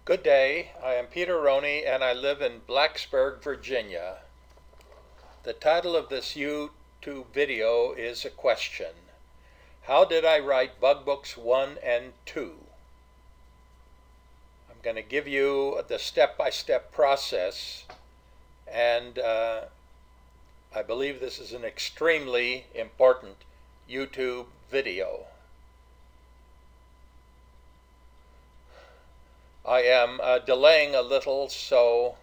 Good day, I am Peter Rony and I live in Blacksburg, Virginia. The title of this YouTube video is a question. How did I write Bugbooks 1 and 2? I'm going to give you the step-by-step process, and I believe this is an extremely important YouTube video. I am delaying a little, so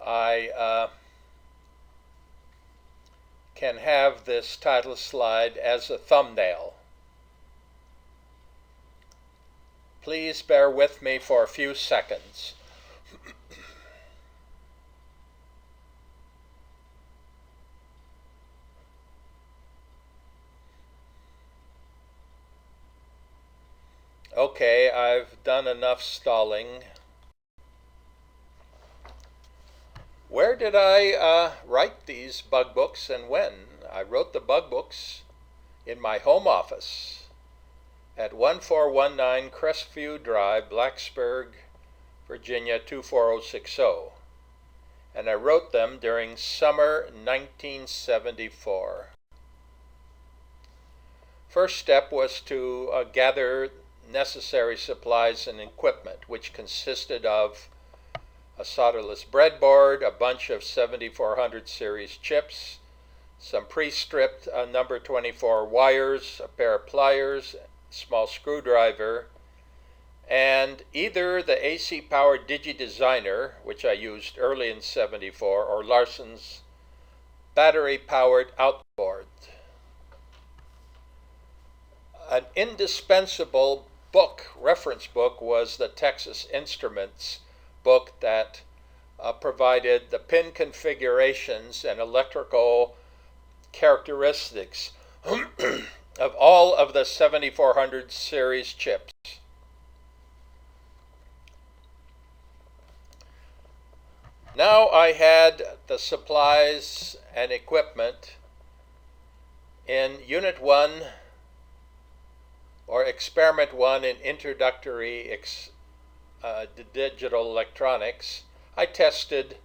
I can have this title slide as a thumbnail. Please bear with me for a few seconds. Okay, I've done enough stalling. Where did I write these bug books and when? I wrote the bug books in my home office at 1419 Crestview Drive, Blacksburg, Virginia 24060. And I wrote them during summer 1974. First step was to gather necessary supplies and equipment, which consisted of a solderless breadboard, a bunch of 7400 series chips, some pre-stripped number 24 wires, a pair of pliers, small screwdriver, and either the AC powered DigiDesigner, which I used early in 74, or Larson's battery powered outboard. An indispensable reference book was the Texas Instruments book that provided the pin configurations and electrical characteristics of all of the 7400 series chips. Now I had the supplies and equipment in Unit 1 or Experiment 1 in Introductory Digital Electronics. I tested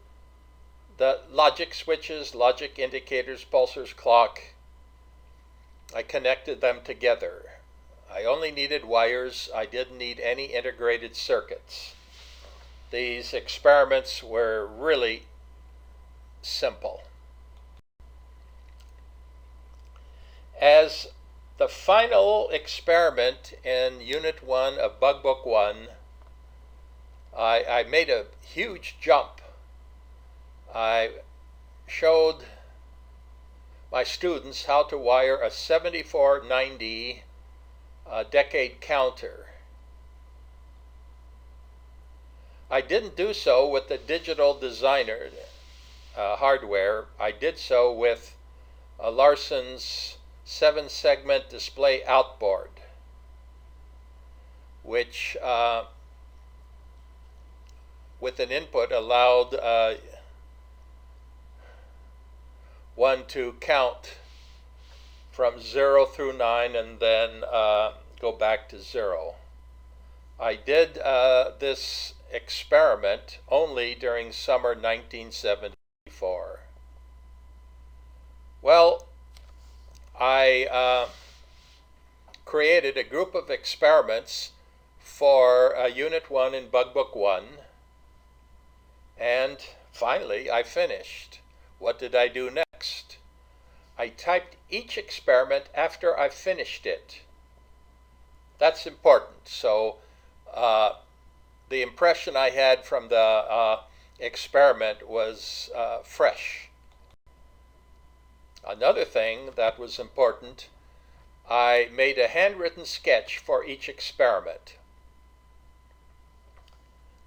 the logic switches, logic indicators, pulsars, clock. I connected them together. I only needed wires. I didn't need any integrated circuits. These experiments were really simple. As the final experiment in Unit 1 of Bugbook 1, I made a huge jump. I showed my students how to wire a 7490 decade counter. I didn't do so with the Digital Designer hardware. I did so with Larson's 7-segment display outboard, which with an input allowed one to count from 0 through 9 and then go back to 0. I did this experiment only during summer 1974. Well, I created a group of experiments for Unit 1 in Bugbook 1, and finally I finished. What did I do next? I typed each experiment after I finished it. That's important. So the impression I had from the experiment was fresh. Another thing that was important, I made a handwritten sketch for each experiment.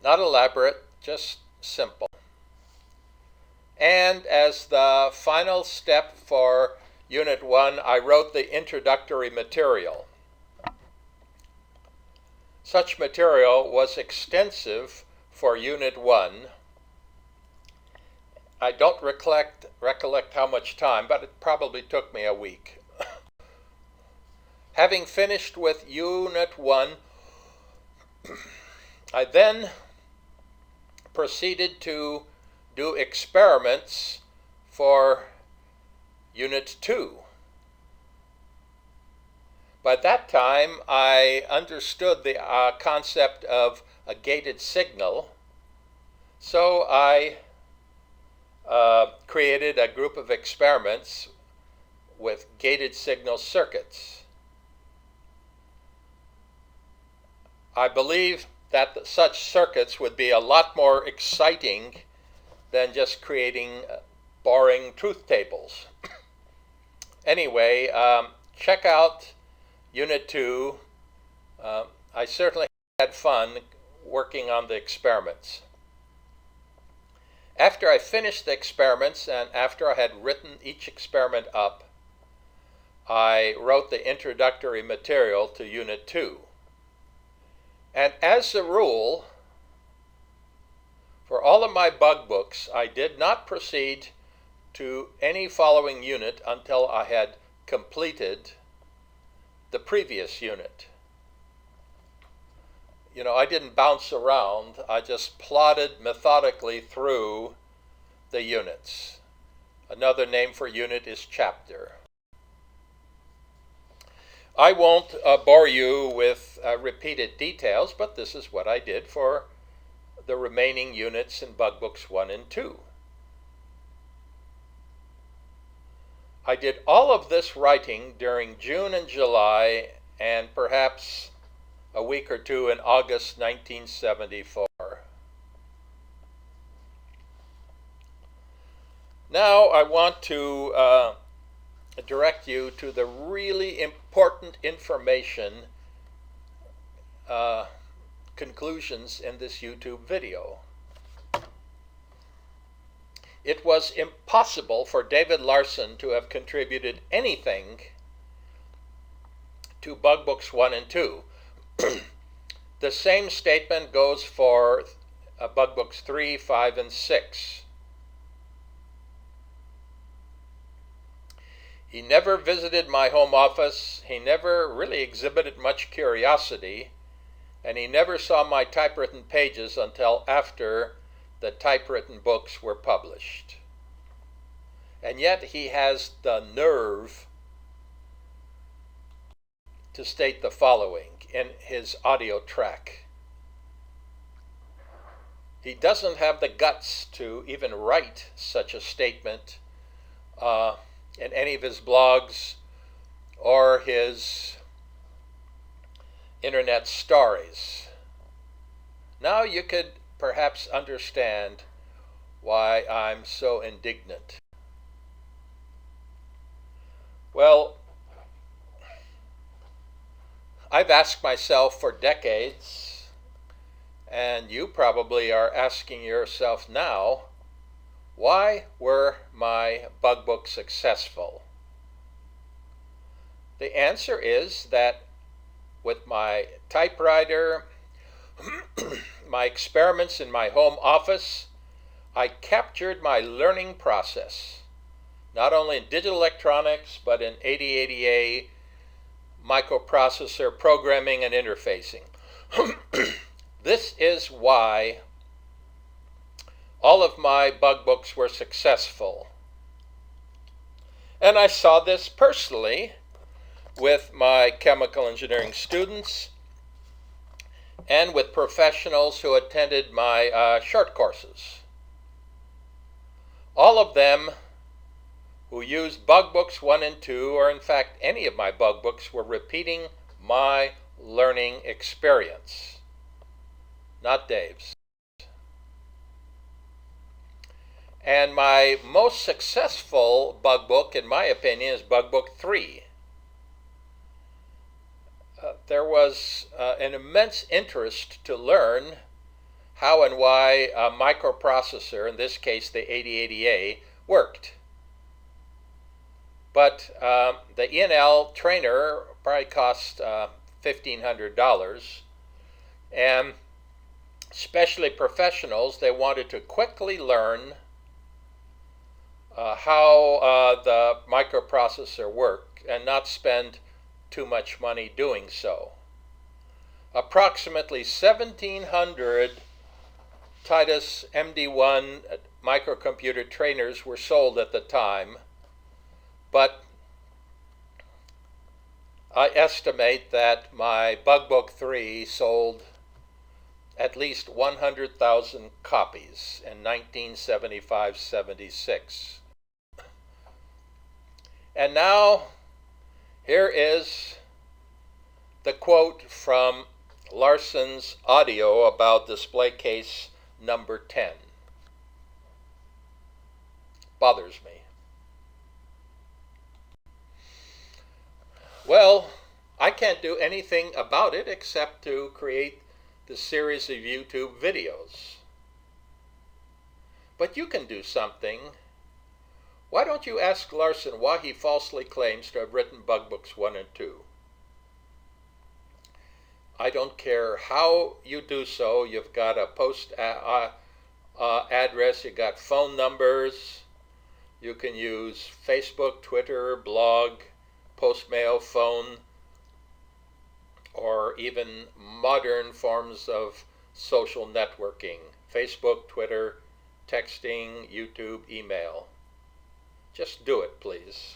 Not elaborate, just simple. And as the final step for Unit 1, I wrote the introductory material. Such material was extensive for Unit 1. I don't recollect how much time, but it probably took me a week. Having finished with Unit 1, I then proceeded to do experiments for Unit 2. By that time, I understood the concept of a gated signal, so I created a group of experiments with gated signal circuits. I believe that such circuits would be a lot more exciting than just creating boring truth tables. Anyway, check out Unit 2. I certainly had fun working on the experiments. After I finished the experiments and after I had written each experiment up, I wrote the introductory material to Unit 2. And as a rule, for all of my bug books, I did not proceed to any following unit until I had completed the previous unit. You know, I didn't bounce around. I just plodded methodically through the units. Another name for unit is chapter. I won't bore you with repeated details, but this is what I did for the remaining units in Bugbooks 1 and 2. I did all of this writing during June and July and perhaps a week or two in August 1974. Now I want to direct you to the really important information conclusions in this YouTube video. It was impossible for David Larson to have contributed anything to Bugbooks 1 and 2. The same statement goes for Bugbooks 3, 5, and 6. He never visited my home office, he never really exhibited much curiosity, and he never saw my typewritten pages until after the typewritten books were published. And yet he has the nerve to state the following in his audio track. He doesn't have the guts to even write such a statement in any of his blogs or his internet stories. Now you could perhaps understand why I'm so indignant. Well, I've asked myself for decades, and you probably are asking yourself now, why were my bug books successful? The answer is that with my typewriter, my experiments in my home office, I captured my learning process, not only in digital electronics, but in 8080A microprocessor programming and interfacing. This is why all of my bug books were successful. And I saw this personally with my chemical engineering students and with professionals who attended my short courses. All of them who used Bugbooks 1 and 2, or in fact any of my bug books, were repeating my learning experience, not Dave's. And my most successful bug book, in my opinion, is Bugbook 3. There was an immense interest to learn how and why a microprocessor, in this case the 8080A, worked. But the E&L trainer probably cost $1,500, and especially professionals, they wanted to quickly learn how the microprocessor worked and not spend too much money doing so. approximately 1,700 Titus MD1 microcomputer trainers were sold at the time, but I estimate that my Bugbook III sold at least 100,000 copies in 1975-76. And now, here is the quote from Larson's audio about display case number 10. Bothers me. Well, I can't do anything about it except to create the series of YouTube videos. But you can do something. Why don't you ask Larson why he falsely claims to have written Bugbooks 1 and 2? I don't care how you do so. You've got a post address, you've got phone numbers. You can use Facebook, Twitter, blog, postmail, phone, or even modern forms of social networking. Facebook, Twitter, texting, YouTube, email. Just do it, please.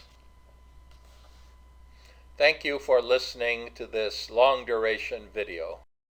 Thank you for listening to this long duration video.